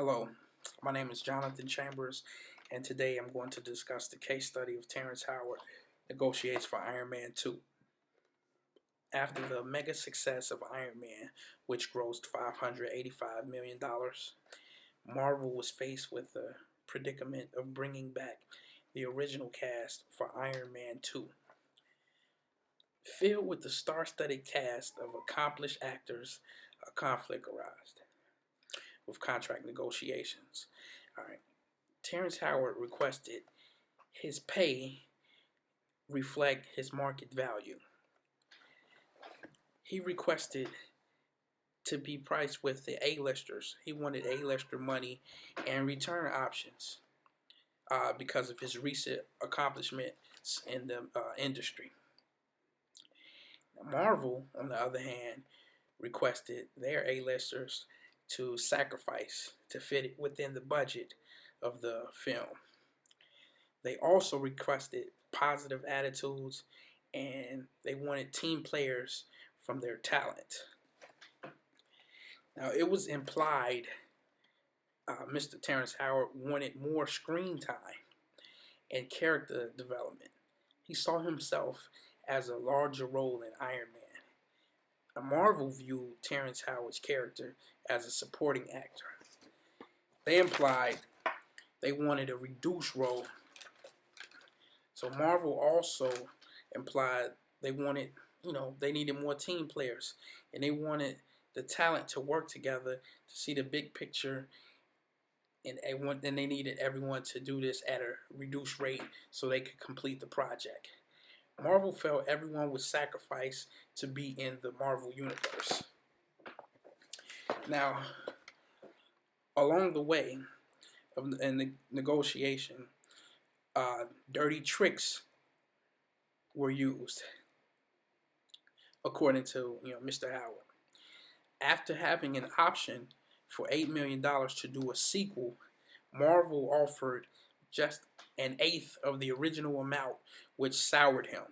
Hello, my name is Jonathan Chambers, and today I'm going to discuss the case study of Terrence Howard negotiates for Iron Man 2. After the mega success of Iron Man, which grossed $585 million, Marvel was faced with the predicament of bringing back the original cast for Iron Man 2. Filled with the star-studded cast of accomplished actors, a conflict arose with contract negotiations. All right. Terrence Howard requested his pay reflect his market value. He requested to be priced with the A-listers. He wanted A-lister money and return options because of his recent accomplishments in the industry. Marvel, on the other hand, requested their A-listers to sacrifice to fit it within the budget of the film. They also requested positive attitudes and they wanted team players from their talent. Now, it was implied Mr. Terrence Howard wanted more screen time and character development. He saw himself as a larger role in Iron Man. Marvel viewed Terrence Howard's character as a supporting actor. They implied they wanted a reduced role. So Marvel also implied they wanted, they needed more team players, and they wanted the talent to work together to see the big picture, and they needed everyone to do this at a reduced rate so they could complete the project. Marvel felt everyone would sacrifice to be in the Marvel universe. Now, along the way in the negotiation, dirty tricks were used, according to Mr. Howard. After having an option for $8 million to do a sequel, Marvel offered just an eighth of the original amount, which soured him.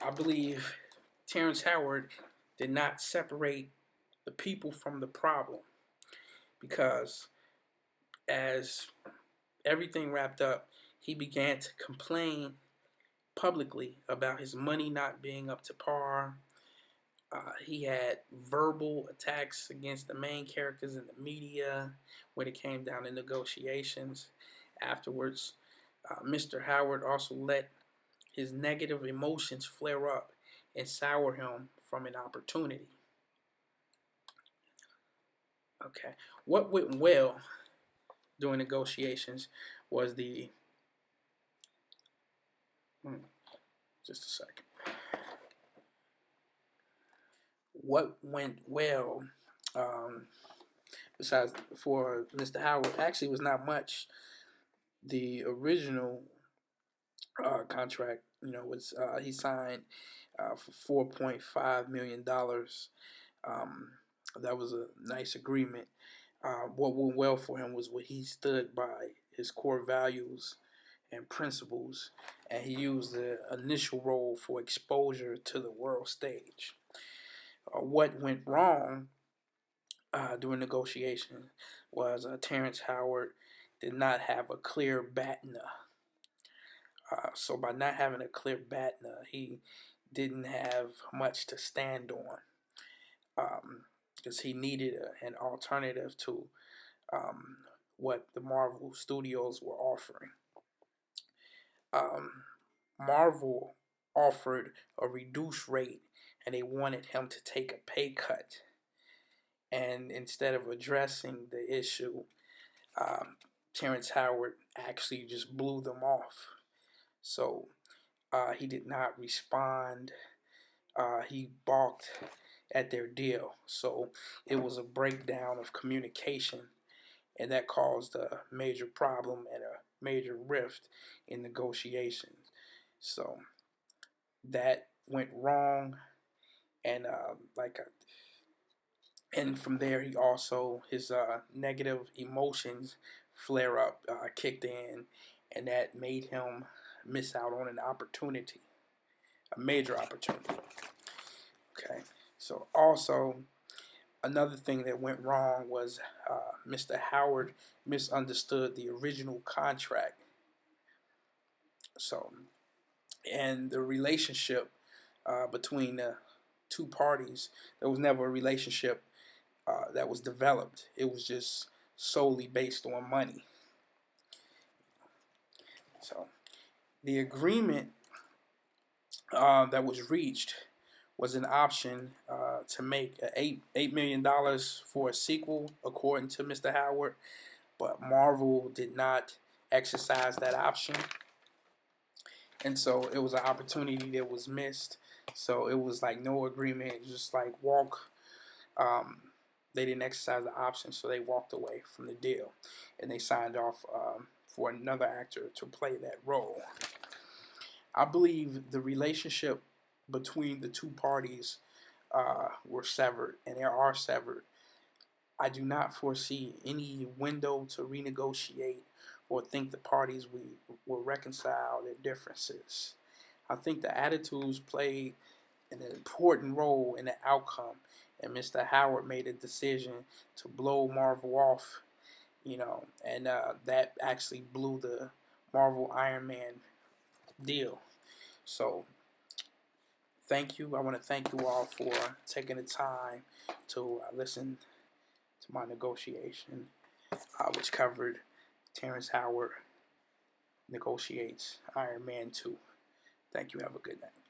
I believe Terrence Howard did not separate the people from the problem, because as everything wrapped up, he began to complain publicly about his money not being up to par. He had verbal attacks against the main characters in the media when it came down to negotiations. Afterwards, Mr. Howard also let his negative emotions flare up and sour him from an opportunity. Okay, what went well during negotiations was just a second. What went well, besides for Mr. Howard, actually was not much. The original contract, was he signed for $4.5 million. That was a nice agreement. What went well for him was what he stood by, his core values and principles, and he used the initial role for exposure to the world stage. What went wrong during negotiation was Terrence Howard did not have a clear BATNA. So by not having a clear BATNA, he didn't have much to stand on, because he needed an alternative to what the Marvel Studios were offering. Marvel offered a reduced rate, and they wanted him to take a pay cut. And instead of addressing the issue, Terrence Howard actually just blew them off. So he did not respond. He balked at their deal. So it was a breakdown of communication, and that caused a major problem and a major rift in negotiations. So that went wrong, and and from there he also his negative emotions flare up kicked in, and that made him miss out on an opportunity, a major opportunity. Okay, so also Another thing that went wrong was Mr. Howard misunderstood the original contract. So, and the relationship between the two parties, there was never a relationship that was developed. It was just solely based on money. So, the agreement that was reached was an option to make $8 million for a sequel, according to Mr. Howard, but Marvel did not exercise that option, and so it was an opportunity that was missed. So it was like no agreement, it was just like walk. They didn't exercise the option, so they walked away from the deal, and they signed off for another actor to play that role. I believe the relationship between the two parties were severed, and they are severed. I do not foresee any window to renegotiate or think the parties will reconcile their differences. I think the attitudes played an important role in the outcome, and Mr. Howard made a decision to blow Marvel off, and that actually blew the Marvel Iron Man deal. So, thank you. I want to thank you all for taking the time to listen to my negotiation, which covered Terrence Howard negotiates Iron Man 2. Thank you. Have a good night.